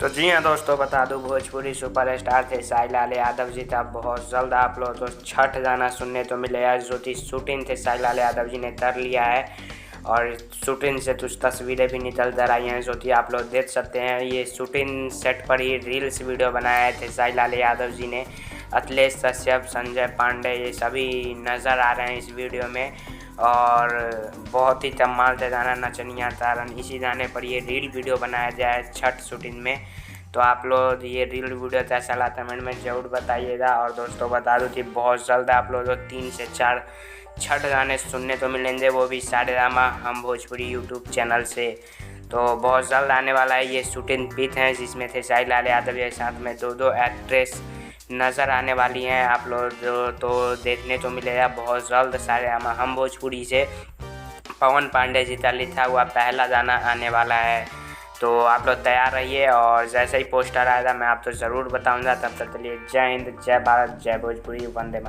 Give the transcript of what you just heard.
तो जी हाँ दोस्तों, बता दूं भोजपुरी सुपरस्टार थे साहिल लाल यादव जी। था बहुत जल्द आप लोग तो छठ गाना सुनने तो मिलेगा। जो थी शूटिंग थे साहिल लाल यादव जी ने कर लिया है और शूटिंग से कुछ तस्वीरें भी निकल कर आई हैं जो कि आप लोग देख सकते हैं। ये शूटिंग सेट पर ही रील्स वीडियो बनाए थे साहिल लाल यादव जी ने। अखिलेश कश्यप, संजय पांडे ये सभी नज़र आ रहे हैं इस वीडियो में और बहुत ही कमाल का गाना नचनिया तारन, इसी गाने पर ये रील वीडियो बनाया गया है छठ शूटिंग में। तो आप लोग ये रील वीडियो कैसा लगा कमेंट में ज़रूर बताइएगा। और दोस्तों बता दूं कि बहुत जल्द आप लोग 3 से 4 छठ गाने सुनने तो मिलेंगे, वो भी सारेगामा हम भोजपुरी यूट्यूब चैनल से। तो बहुत जल्द आने वाला है ये शूटिंग पिक है जिसमें थे साहिल लाल यादव के साथ में 2 एक्ट्रेस नज़र आने वाली हैं। आप लोग तो देखने तो मिलेगा बहुत जल्द सारेगामा हम भोजपुरी से। पवन पांडे जी का लिखा हुआ पहला गाना आने वाला है। तो आप लोग तैयार रहिए और जैसे ही पोस्टर आएगा मैं आपको ज़रूर बताऊंगा। तब तक के लिए जय हिंद, जय भारत, जय भोजपुरी, वंदे मातरम।